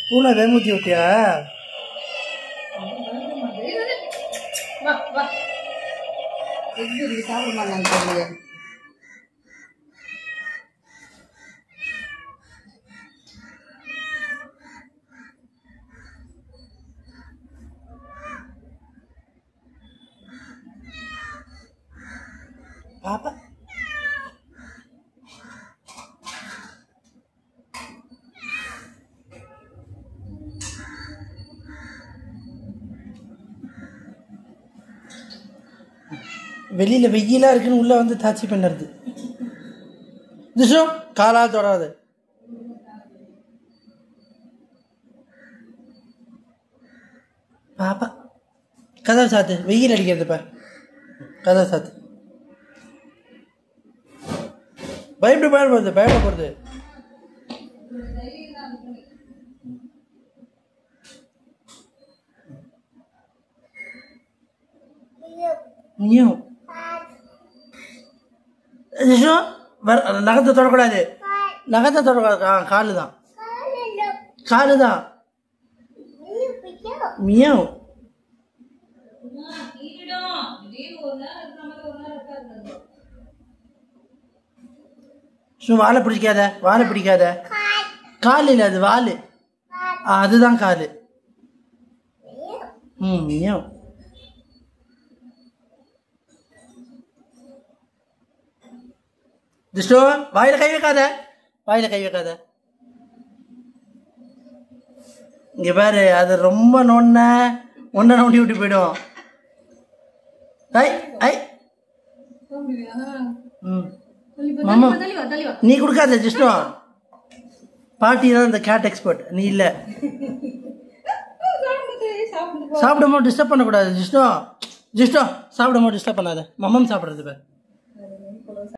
பூனை வேமூத்தி விட்டியா? வா வா எப்படி சாப்பிட மாட்டாங்க. பாப்பா வெளியில் வெயிலாக இருக்குன்னு உள்ளே வந்து தாச்சி பண்ணுறது. திஷு காலால் தொடாது. பாப்பா கதவை சாத்து, வெயில் அடிக்கிறதுப்பா. கதவை சாத்து. பயப்பட போகிறது. நீயும் நகத்தை தொடக்கூடாது. நகத்தை தொடக்கூடாது. காலு தான். காலு தான். மியாவ். வாழை பிடிக்காத. வாழை பிடிக்காத. கால் இல்லை, அது வால். அதுதான் காலு. மியாவ். திஷ்டு வாயில கை வைக்காத. வாயில கை வைக்காத. இங்க பாரு, அது ரொம்ப ஒன்ன நோண்டி விட்டு போயிடும். நீ கொடுக்காத ஜிஷ்ணு. பாட்டி தான் இந்த கேட் எக்ஸ்பர்ட், நீ இல்ல. சாப்பிடும்போது டிஸ்டர்ப் பண்ணக்கூடாது ஜிஷ்ணு. சாப்பிடும்போது டிஸ்டர்ப் பண்ணாத. மம்மம் சாப்பிட்றது.